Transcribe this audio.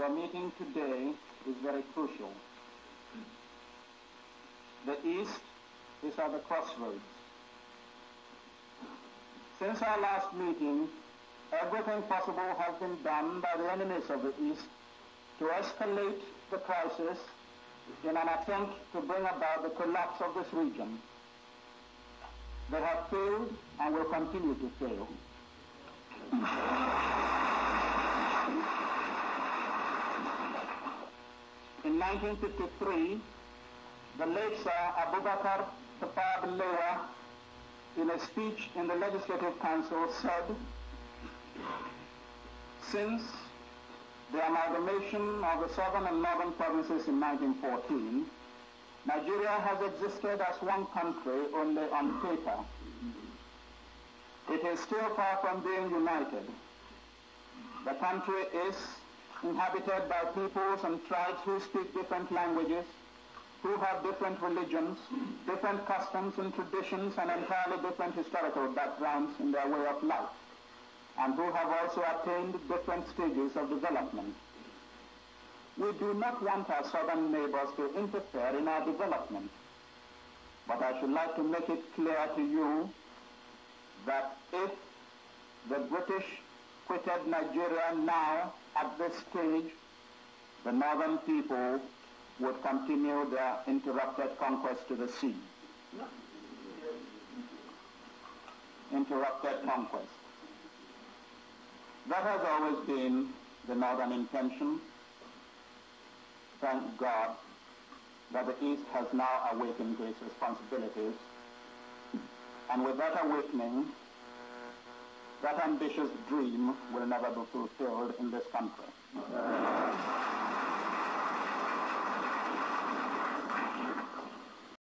your meeting today is very crucial. The East is at the crossroads. Since our last meeting, everything possible has been done by the enemies of the East to escalate the crisis in an attempt to bring about the collapse of this region. They have failed and will continue to fail. In 1953, the late Sir Abubakar Tafawa Balewa, in a speech in the Legislative Council, said, since the amalgamation of the southern and northern provinces in 1914, Nigeria has existed as one country only on paper. It is still far from being united. The country is inhabited by peoples and tribes who speak different languages, who have different religions, different customs and traditions, and entirely different historical backgrounds in their way of life, and who have also attained different stages of development. We do not want our southern neighbors to interfere in our development, but I should like to make it clear to you that if the British quitted Nigeria now at this stage, the northern people would continue their interrupted conquest to the sea. Interrupted conquest. That has always been the northern intention. Thank God that the East has now awakened to its responsibilities. And with that awakening, that ambitious dream will never be fulfilled in this country.